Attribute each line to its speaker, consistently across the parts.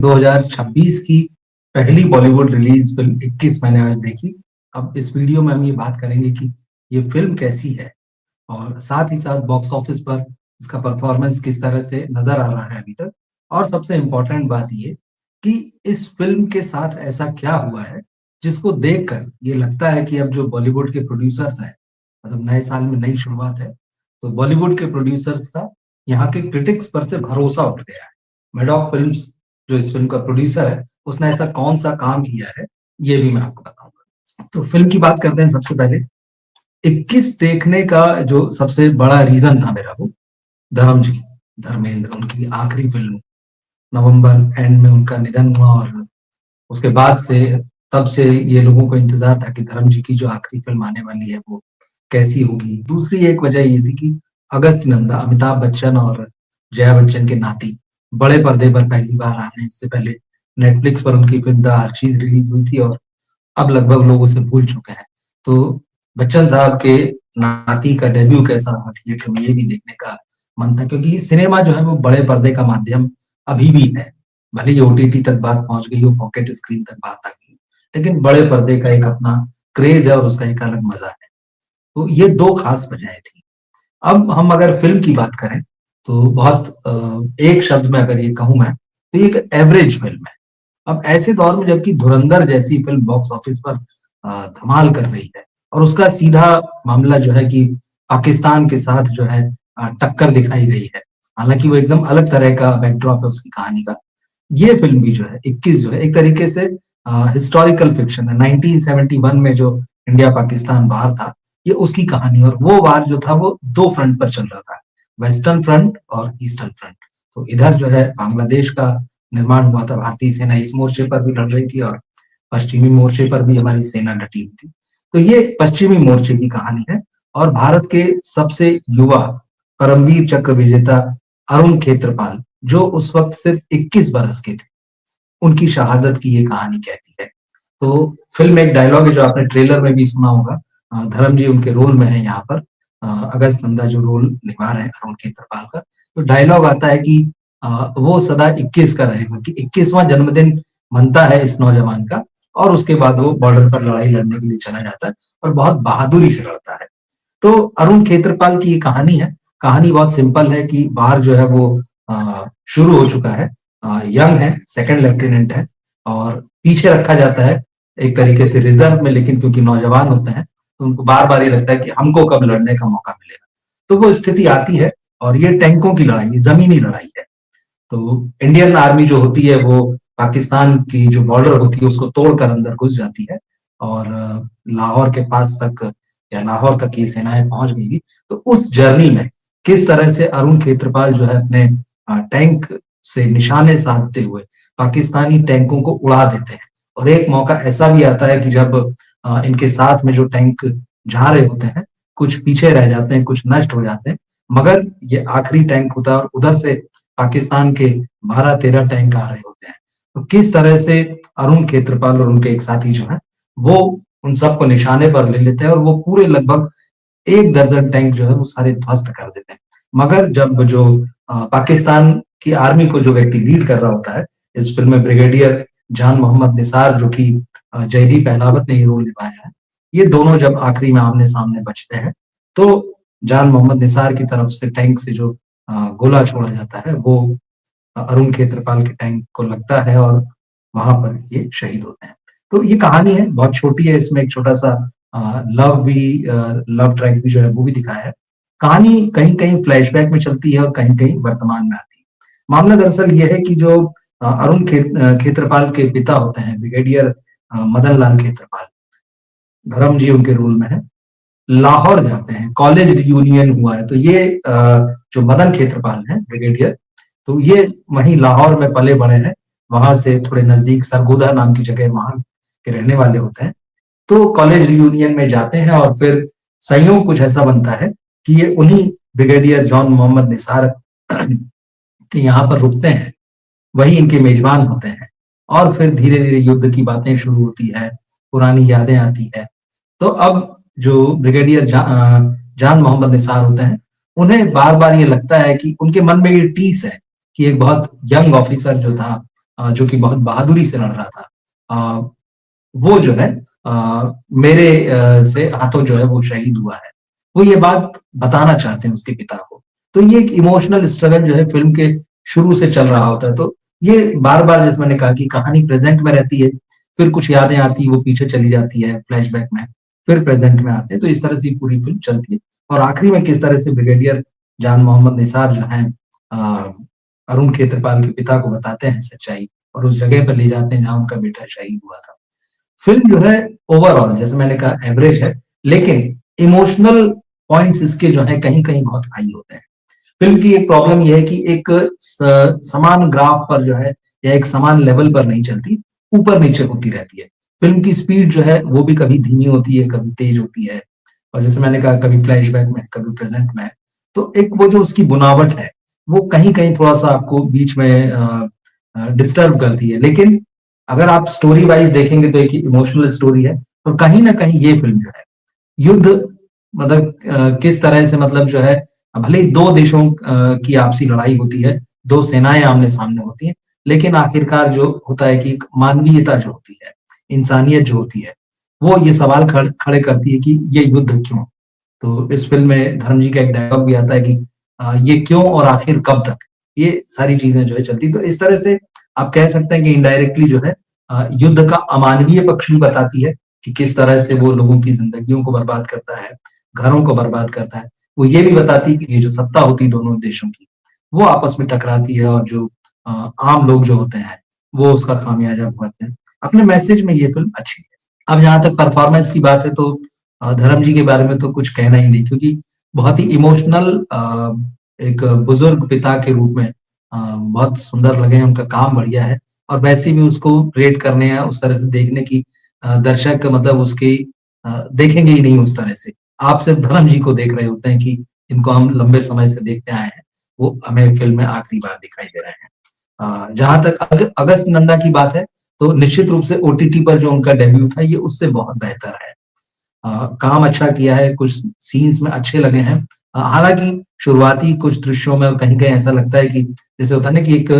Speaker 1: 2026 की पहली Bollywood release film 21 मैंने आज देखी। अब इस वीडियो में हम ये बात करेंगे कि ये फिल्म कैसी है और साथ ही साथ बॉक्स ऑफिस पर इसका परफॉर्मेंस किस तरह से नजर आ रहा है अभी तक। और सबसे इम्पोर्टेंट बात ये कि इस फिल्म के साथ ऐसा क्या हुआ है जिसको देखकर ये लगता है कि अब जो बॉलीवुड के प्रोड्यूसर्स हैं, मतलब नए साल में नई शुरुआत है, तो बॉलीवुड के प्रोड्यूसर्स का यहाँ के क्रिटिक्स पर से भरोसा उठ गया है। मेडॉक फिल्म्स जो इस फिल्म का प्रोड्यूसर है, उसने ऐसा कौन सा काम किया है, ये भी मैं आपको बताऊंगा। तो फिल्म की बात करते हैं। सबसे पहले 21 देखने का जो सबसे बड़ा रीजन था मेरा, वो धर्म जी, धर्मेंद्र, उनकी आखिरी फिल्म, नवंबर एंड में उनका निधन हुआ और उसके बाद से तब से ये लोगों को इंतजार था कि धर्म जी की जो आखिरी फिल्म आने वाली है वो कैसी होगी। दूसरी एक वजह ये थी कि अगस्त नंदा, अमिताभ बच्चन और जया बच्चन के नाती, बड़े पर्दे पर पहली बार आ रहे हैं। इससे पहले नेटफ्लिक्स पर उनकी फिल्म द आर्चीज रिलीज हुई थी और अब लगभग लोग उसे भूल चुके हैं। तो बच्चन साहब के नाती का डेब्यू कैसा रहा थिएटर में, ये भी देखने का मन था, क्योंकि सिनेमा जो है वो बड़े पर्दे का माध्यम अभी भी है। भले ही ओटीटी तक बात पहुंच गई हो, पॉकेट स्क्रीन तक बात आ गई, लेकिन बड़े पर्दे का एक अपना क्रेज है और उसका एक अलग मजा है। तो ये दो खास वजहें थी। अब हम अगर फिल्म की बात करें तो बहुत एक शब्द में अगर ये कहूं मैं, तो ये एक एवरेज फिल्म है। अब ऐसे दौर में जबकि धुरंधर जैसी फिल्म बॉक्स ऑफिस पर धमाल कर रही है और उसका सीधा मामला जो है कि पाकिस्तान के साथ जो है टक्कर दिखाई गई है, हालांकि वो एकदम अलग तरह का बैकड्रॉप है उसकी कहानी का। ये फिल्म भी जो है 21 जो है एक तरीके से हिस्टोरिकल फिक्शन है। 1971 में जो इंडिया पाकिस्तान वार था, ये उसकी कहानी, और वो वार जो था वो दो फ्रंट पर चल रहा था, वेस्टर्न फ्रंट और ईस्टर्न फ्रंट। तो इधर जो है बांग्लादेश का निर्माण हुआ था, भारतीय सेना इस मोर्चे पर भी लड़ रही थी और पश्चिमी मोर्चे पर भी हमारी सेना डटी हुई थी। तो ये पश्चिमी मोर्चे की कहानी है और भारत के सबसे युवा परमवीर चक्र विजेता अरुण खेत्रपाल, जो उस वक्त सिर्फ 21 बरस के थे, उनकी शहादत की ये कहानी कहती है। तो फिल्म में एक डायलॉग है जो आपने ट्रेलर में भी सुना होगा। धर्म जी उनके रोल में है यहाँ पर, अगस्त नंदा जो रोल निभा रहे हैं अरुण खेत्रपाल का। तो डायलॉग आता है कि वो सदा 21 का रहेगा, कि 21वां जन्मदिन बनता है इस नौजवान का, और उसके बाद वो बॉर्डर पर लड़ाई लड़ने के लिए चला जाता है और बहुत बहादुरी से लड़ता है। तो अरुण खेत्रपाल की ये कहानी है। कहानी बहुत सिंपल है कि बाहर जो है वो शुरू हो चुका है, यंग है, सेकंड लेफ्टिनेंट है और पीछे रखा जाता है एक तरीके से रिजर्व में, लेकिन क्योंकि नौजवान होते हैं तो उनको बार बार ये लगता है कि हमको कब लड़ने का मौका मिलेगा। तो वो स्थिति आती है और ये टैंकों की लड़ाई है, जमीनी लड़ाई है। तो इंडियन आर्मी जो होती है वो पाकिस्तान की जो बॉर्डर होती है उसको तोड़कर अंदर घुस जाती है और लाहौर के पास तक या लाहौर तक ये सेनाएं पहुंच गई थी। तो उस जर्नी में किस तरह से अरुण खेत्रपाल जो है अपने टैंक से निशाने साधते हुए पाकिस्तानी टैंकों को उड़ा देते हैं। और एक मौका ऐसा भी आता है कि जब इनके साथ में जो टैंक जा रहे होते हैं, कुछ पीछे रह जाते हैं, कुछ नष्ट हो जाते हैं, मगर ये आखिरी टैंक होता है और उधर से पाकिस्तान के 12-13 टैंक आ रहे होते हैं। तो किस तरह से अरुण खेत्रपाल और उनके एक साथी जो है वो उन सबको निशाने पर ले लेते हैं और वो पूरे लगभग 1 दर्जन टैंक जो है वो सारे ध्वस्त कर देते हैं। मगर जब जो पाकिस्तान की आर्मी को जो व्यक्ति लीड कर रहा होता है, इस फिल्म में ब्रिगेडियर जान मोहम्मद निसार, जो कि जयदीप अहलावत ने ये रोल निभाया है, ये दोनों जब आखिरी में आमने सामने बचते हैं तो जान मोहम्मद निसार की तरफ से टैंक से जो गोला छोड़ा जाता है वो अरुण खेत्रपाल के टैंक को लगता है और वहां पर ये शहीद होते हैं। तो ये कहानी है, बहुत छोटी है, इसमें एक छोटा सा लव ट्रैक भी जो है वो भी दिखाया है। कहानी कहीं कहीं फ्लैशबैक में चलती है और कहीं कहीं वर्तमान में आती है। मामला दरअसल ये है कि जो अरुण खेत्रपाल के पिता होते हैं, ब्रिगेडियर मदन लाल खेत्रपाल, धर्म जी उनके रोल में है, लाहौर जाते हैं, कॉलेज रियूनियन हुआ है। तो ये जो मदन खेत्रपाल हैं ब्रिगेडियर, तो ये वहीं लाहौर में पले बड़े हैं, वहां से थोड़े नजदीक सरगोधा नाम की जगह वहां के रहने वाले होते हैं। तो कॉलेज रियूनियन में जाते हैं और फिर संयोग कुछ ऐसा बनता है कि ये उन्हीं ब्रिगेडियर जॉन मोहम्मद निसार के यहाँ पर रुकते हैं, वही इनके मेजबान होते हैं और फिर धीरे धीरे युद्ध की बातें शुरू होती है, पुरानी यादें आती है। तो अब जो ब्रिगेडियर जान मोहम्मद निसार होते हैं, उन्हें बार बार ये लगता है कि उनके मन में ये टीस है कि एक बहुत यंग ऑफिसर जो था जो कि बहुत बहादुरी से लड़ रहा था, वो जो है मेरे से हाथों जो है वो शहीद हुआ है। वो ये बात बताना चाहते हैं उसके पिता को। तो ये एक इमोशनल स्ट्रगल जो है फ़िल्म के शुरू से चल रहा होता है। तो ये बार-बार, जैसे मैंने कहा, कि कहानी प्रेज़ेंट में रहती है, फिर कुछ यादें आती हैं, वो पीछे चली जाती है फ्लैशबैक में, फिर प्रेज़ेंट में आते हैं। तो इस तरह से ये पूरी फ़िल्म चलती है और आखिरी में किस तरह से ब्रिगेडियर जान मोहम्मद निसार जो हैं अ, अरुण खेत्रपाल के पिता को बताते हैं सच्चाई और उस जगह पर ले जाते हैं जहाँ उनका बेटा शहीद हुआ था। फ़िल्म जो है ओवरऑल, जैसे मैंने कहा, एवरेज है, लेकिन इमोशनल पॉइंट्स इसके जो हैं कहीं-कहीं बहुत हाई होते हैं। फ़िल्म की एक प्रॉब्लम ये है कि एक समान ग्राफ पर जो है या एक समान लेवल पर नहीं चलती, ऊपर-नीचे होती रहती है। फ़िल्म की स्पीड जो है वो भी कभी धीमी होती है, कभी तेज़ होती है और जैसे मैंने कहा, कभी फ्लैशबैक में, कभी प्रेज़ेंट में है। तो एक वो जो उसकी बुनावट है, वो कहीं-कहीं थोड़ा-सा आपको बीच में डिस्टर्ब करती है। लेकिन अगर आप स्टोरी वाइज़ देखेंगे तो एक इमोशनल स्टोरी है और कहीं न कहीं ये फ़िल्म जो है युद्ध, मतलब किस तरह से, मतलब जो है, भले ही 2 देशों की आपसी लड़ाई होती है, 2 सेनाएँ आमने-सामने होती हैं, लेकिन आखिरकार जो होता है कि एक मानवीयता जो होती है, इंसानियत जो होती है, वो ये सवाल खड़े करती है कि ये युद्ध क्यों? तो इस फ़िल्म में धर्म जी का एक डायलॉग भी आता है कि ये क्यों और आखिर कब तक? ये सारी चीज़ें जो है चलती, तो इस तरह से आप कह सकते हैं कि इनडायरेक्टली जो है युद्ध का अमानवीय पक्ष भी बताती है कि किस तरह से वो लोगों की ज़िंदगियों को बर्बाद करता है, घरों को बर्बाद करता है। वो ये भी बताती है कि ये जो सत्ता होती है दोनों देशों की, वो आपस में टकराती है और जो आम लोग जो होते हैं, वो उसका खामियाजा भुगतते हैं। अपने मैसेज में ये फ़िल्म अच्छी है। अब जहाँ तक परफ़ॉर्मेंस की बात है तो धर्म जी के बारे में तो कुछ कहना ही नहीं, क्योंकि बहुत ही इमोशनल एक बुजुर्ग पिता के रूप में बहुत सुंदर लगे हैं, उनका काम बढ़िया है और वैसे भी उसको रेट करने या उस तरह से देखने की दर्शक, मतलब उसकी देखेंगे ही नहीं उस तरह से। आप सिर्फ धर्म जी को देख रहे होते हैं कि जिनको हम लंबे समय से देखते आए हैं, वो हमें फ़िल्म में आखिरी बार दिखाई दे रहे हैं। जहाँ तक अगस्त नंदा की बात है, तो निश्चित रूप से ओटीटी पर जो उनका डेब्यू था, ये उससे बहुत बेहतर है। काम अच्छा किया है, कुछ सीन्स में अच्छे लगे हैं। हालाँकि शुरुआती कुछ दृश्यों में कहीं-कहीं ऐसा लगता है कि जैसे होता है ना कि एक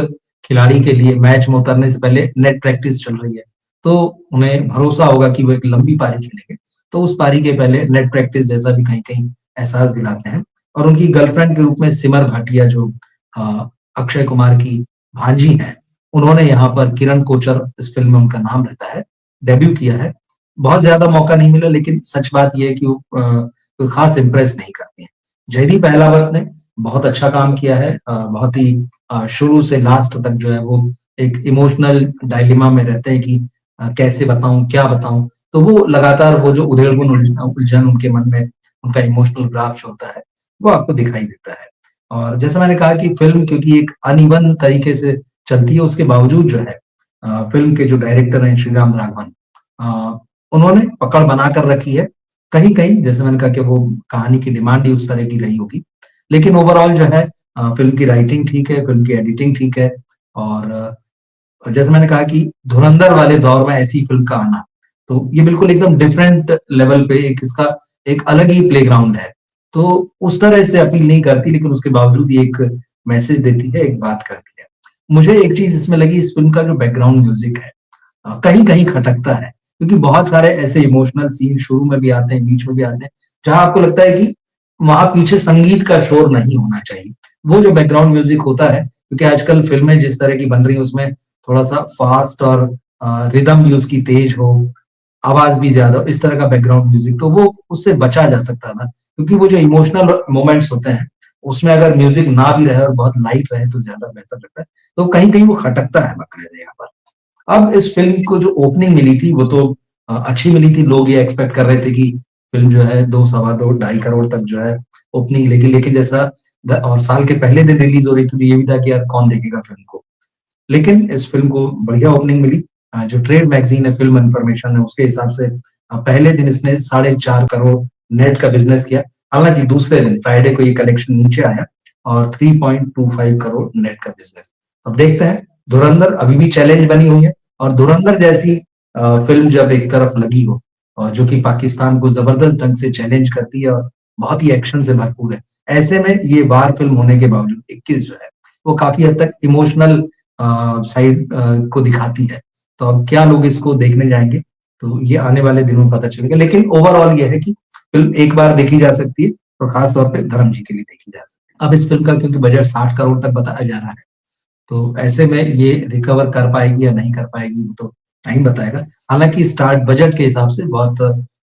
Speaker 1: खिलाड़ी के लिए मैच में उतरने से पहले नेट प्रैक्टिस चल रही है, तो उन्हें भरोसा होगा कि वो एक लंबी पारी खेलेंगे, तो उस पारी के पहले नेट प्रैक्टिस जैसा भी कहीं-कहीं एहसास दिलाते हैं। और उनकी गर्लफ्रेंड के रूप में सिमर भाटिया, जो अ, अक्षय कुमार की भांजी हैं, उन्होंने यहाँ पर किरण कोचर, इस फ़िल्म में उनका नाम रहता है, डेब्यू किया है। बहुत ज़्यादा मौका नहीं मिला, लेकिन सच बात ये है कि वो कोई ख़ास इम्प्रेस नहीं करती हैं। जयदीप अहलावत ने बहुत अच्छा काम किया है, बहुत ही शुरू से लास्ट तक जो है वो एक इमोशनल डायलेमा में रहते हैं कि कैसे बताऊँ, क्या बताऊँ? तो वो लगातार वो जो उधेड़-बुन उलझन उनके मन में, उनका इमोशनल ग्राफ जो होता है, वो आपको दिखाई देता है। और जैसा मैंने कहा कि फ़िल्म क्योंकि एक अनइवन तरीके से चलती है, उसके बावजूद जो है फ़िल्म के जो डायरेक्टर हैं श्रीराम राघवन, अ, उन्होंने पकड़ बना कर रखी है। कहीं-कहीं जैसे मैंने कहा कि वो कहानी की डिमांड ही उस तरह की रही होगी। लेकिन ओवरऑल जो है फ़िल्म की राइटिंग ठीक है, फ़िल्म की एडिटिंग ठीक है और जैसे मैंने कहा कि धुरंधर वाले दौर में ऐसी फ़िल्म का आना, तो ये बिल्कुल एकदम डिफरेंट लेवल पे एक इसका एक अलग ही प्लेग्राउंड है। तो उस तरह से अपील नहीं करती, लेकिन उसके बावजूद ये एक मैसेज देती है, एक बात करती है। मुझे एक चीज़ इसमें लगी, इस फ़िल्म का जो बैकग्राउंड म्यूज़िक है, कहीं-कहीं खटकता है, क्योंकि बहुत सारे ऐसे इमोशनल सीन शुरू में भी आते हैं, बीच में भी आते हैं, जहाँ आपको लगता है कि वहाँ पीछे संगीत का शोर नहीं होना चाहिए। वो जो बैकग्राउंड म्यूज़िक होता है, क्योंकि आजकल फ़िल्में जिस तरह की बन रही हैं, उसमें थोड़ा-सा फ़ास्ट और रिदम भी उसकी तेज़ हो, आवाज़ भी ज़्यादा हो, इस तरह का बैकग्राउंड म्यूज़िक, तो वो उससे बचा जा सकता था। क्योंकि वो जो इमोशनल मोमेंट्स होते हैं, उसमें अगर म्यूज़िक ना भी रहे और बहुत लाइट रहे, तो ज़्यादा बेहतर लगता है। तो कहीं-कहीं वो खटकता है बाकायदा यहाँ पर। अब इस फ़िल्म को जो ओपनिंग मिली थी, वो तो अच्छी मिली थी। लोग ये एक्सपेक्ट कर रहे थे कि फ़िल्म जो है 2 सवा 2 ढाई करोड़ तक जो है ओपनिंग लेगी। लेकिन जैसा और साल के पहले दिन रिलीज़ हो रही थी, तो ये भी था कि यार कौन देखेगा फ़िल्म को। लेकिन इस फ़िल्म को बढ़िया ओपनिंग मिली। जो ट्रेड मैगज़ीन है, फ़िल्म इन्फॉर्मेशन है, उसके हिसाब से पहले दिन इसने साढ़े 4 करोड़ नेट का बिज़नेस किया। हालाँकि दूसरे दिन फ्राइडे को ये कलेक्शन नीचे आया और 3.25 करोड़ नेट का बिज़नेस। अब देखते हैं, धुरंधर अभी भी चैलेंज बनी हुई है और धुरंधर जैसी फ़िल्म जब एक तरफ लगी हो और जो कि पाकिस्तान को ज़बरदस्त ढंग से चैलेंज करती है और बहुत ही एक्शन से भरपूर है। ऐसे में ये वार फ़िल्म होने के बावजूद 21 जो है, वो काफ़ी हद तक इमोशनल साइड को दिखाती है। तो अब क्या लोग इसको देखने जाएँगे, तो ये आने वाले दिनों में पता चलेगा। लेकिन ओवरऑल ये है कि फ़िल्म एक बार देखी जा सकती है और खास तौर पे धर्म जी के लिए देखी जा सकती है। अब इस फ़िल्म का क्योंकि बजट 60 करोड़ तक बताया जा रहा है, तो ऐसे में ये रिकवर कर पाएगी या नहीं कर पाएगी वो तो टाइम बताएगा। हालाँकि स्टार्ट बजट के हिसाब से बहुत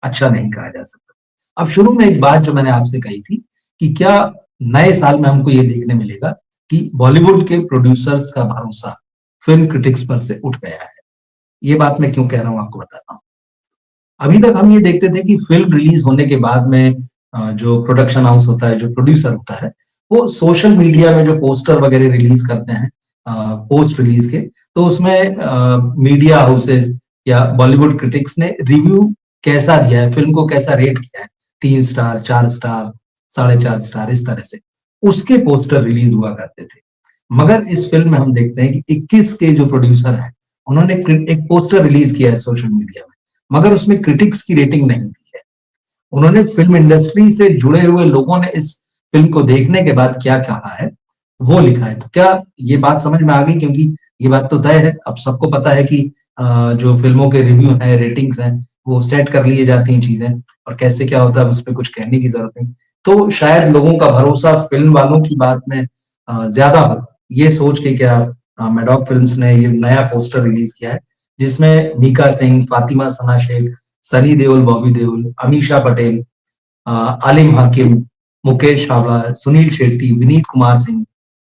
Speaker 1: अच्छा नहीं कहा जा सकता। अब शुरू में एक बात जो मैंने आपसे कही थी कि क्या नए साल में हमको ये देखने मिलेगा कि बॉलीवुड के प्रोड्यूसर्स का भरोसा फ़िल्म क्रिटिक्स पर से उठ गया है। ये बात मैं क्यों कह रहा हूँ आपको बताता हूँ। अभी तक हम ये देखते थे कि फ़िल्म रिलीज़ होने के बाद में जो प्रोडक्शन हाउस होता है, जो प्रोड्यूसर होता है, वो सोशल मीडिया में जो पोस्टर वगैरह रिलीज़ करते हैं पोस्ट रिलीज़ के, तो उसमें मीडिया हाउसेस या बॉलीवुड क्रिटिक्स ने रिव्यू कैसा दिया है, फ़िल्म को कैसा रेट किया है, 3 स्टार, 4 स्टार, साढ़े 4 स्टार इस तरह से, उसके पोस्टर रिलीज़ हुआ करते थे। मगर इस फ़िल्म में हम देखते हैं कि 21 के जो प्रोड्यूसर हैं, उन्होंने एक पोस्टर रिलीज़ किया है सोशल मीडिया में, मगर उसमें क्रिटिक्स की रेटिंग नहीं दी है। उन्होंने फ़िल्म इंडस्ट्री से जुड़े हुए लोगों ने इस फ़िल्म को देखने के बाद क्या कहा है, वो लिखा है। तो क्या ये बात समझ में आ गई? क्योंकि ये बात तो तय है, अब सबको पता है कि जो फ़िल्मों के रिव्यू हैं, रेटिंग्स हैं, वो सेट कर लिए जाती हैं चीज़ें और कैसे क्या होता है, अब उसपे कुछ कहने की ज़रूरत नहीं। तो शायद लोगों का भरोसा फ़िल्म वालों की बात में ज़्यादा हो, ये सोच के क्या मैडॉक फ़िल्म्स ने ये नया पोस्टर रिलीज़ किया है, जिसमें मीका सिंह, फातिमा सना शेख, सनी देओल, बॉबी देओल, अमीषा पटेल, आलिम हाकिम, मुकेश हावड़ा, सुनील शेट्टी, विनीत कुमार सिंह,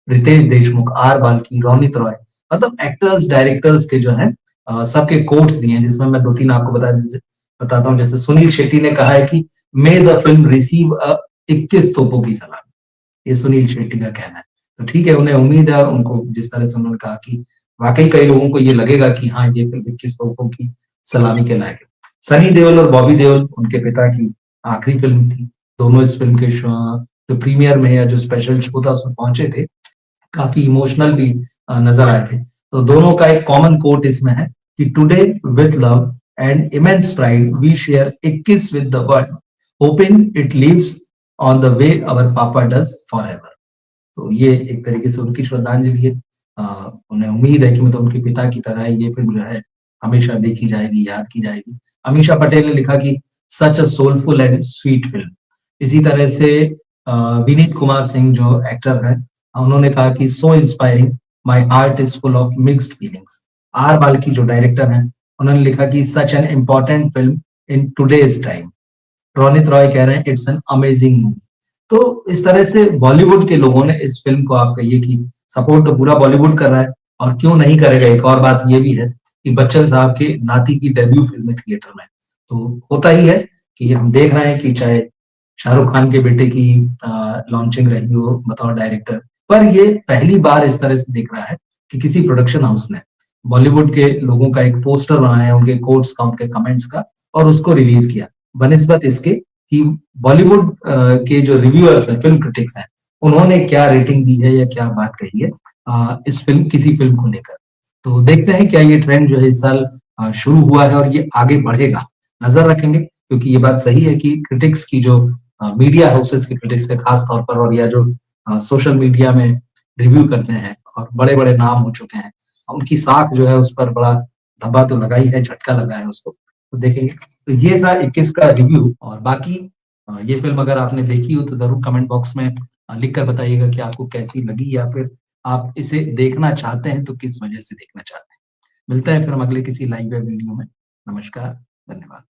Speaker 1: रितेश देशमुख, आर बाल्की, रोनित रॉय, मतलब एक्टर्स, डायरेक्टर्स के जो हैं सबके कोट्स दिए हैं, जिसमें मैं 2-3 आपको बताता हूँ। जैसे सुनील शेट्टी ने कहा है कि मे द फिल्म रिसीव 21 तोपों की सलामी। ये सुनील शेट्टी का कहना है। तो ठीक है, उन्हें उम्मीद है और उनको जिस तरह से उन्होंने कहा कि वाक़ई कई लोगों को ये लगेगा कि हाँ, ये फिल्म 21 तोपों की सलामी के लायक है। सनी देओल और बॉबी देओल उनके पिता की आखिरी फ़िल्म थी। दोनों इस फ़िल्म के जो प्रीमियर में या जो स्पेशल शो था उसमें पहुँचे थे। काफ़ी इमोशनल भी नज़र आए थे। तो दोनों का एक कॉमन कोट इसमें है कि today with love and immense pride we share a kiss with the world, hoping it lives on the way our papa does forever. तो ये एक तरीके से उनकी श्रद्धांजलि है। उन्हें उम्मीद है कि मतलब उनके पिता की तरह ये फ़िल्म जो है हमेशा देखी जाएगी, याद की जाएगी। अमीषा पटेल ने लिखा कि such a soulful and sweet film. इसी तरह से अ, विनीत कुमार सिंह जो एक्टर हैं, उन्होंने कहा कि so inspiring, my heart is full of mixed feelings. R Balki जो डायरेक्टर हैं, उन्होंने लिखा कि such an important film in today's time. Ronit Roy कह रहे हैं इट्स एन अमेजिंग मूवी। तो इस तरह से बॉलीवुड के लोगों ने इस फ़िल्म को आप कहिए कि सपोर्ट तो पूरा बॉलीवुड कर रहा है और क्यों नहीं करेगा। एक और बात ये भी है कि बच्चन साहब के नाती की डेब्यू फ़िल्म है थिएटर में। तो होता ही है कि हम देख रहे हैं कि चाहे शाहरुख खान के बेटे की लॉन्चिंग रही हो बतौर डायरेक्टर, पर ये पहली बार इस तरह से दिख रहा है कि किसी प्रोडक्शन हाउस ने बॉलीवुड के लोगों का एक पोस्टर बनाया, उनके कोट्स का, उनके कमेंट्स का और उसको रिलीज़ किया। बनिस्बत इसके कि बॉलीवुड के जो रिव्यूअर्स हैं, फ़िल्म क्रिटिक्स हैं, उन्होंने क्या रेटिंग दी है या क्या बात कही है इस किसी फ़िल्म को लेकर। तो देखते हैं क्या ये ट्रेंड जो है इस साल शुरू हुआ है और ये आगे बढ़ेगा। नज़र रखेंगे क्योंकि ये बात सही है कि क्रिटिक्स की जो मीडिया हाउसेस के क्रिटिक्स के खास तौर पर और या जो सोशल मीडिया में रिव्यू करते हैं और बड़े-बड़े नाम हो चुके हैं, उनकी साख जो है उस पर बड़ा धब्बा तो लगा ही है, झटका लगा है उसको। तो देखेंगे। तो ये था 21 का रिव्यू और बाकी ये फ़िल्म अगर आपने देखी हो तो ज़रूर कमेंट बॉक्स में लिख कर बताइएगा कि आपको कैसी लगी या फिर आप इसे देखना चाहते हैं तो किस वजह से देखना चाहते हैं। मिलते हैं फिर हम अगले किसी लाइव या वीडियो में। नमस्कार, धन्यवाद।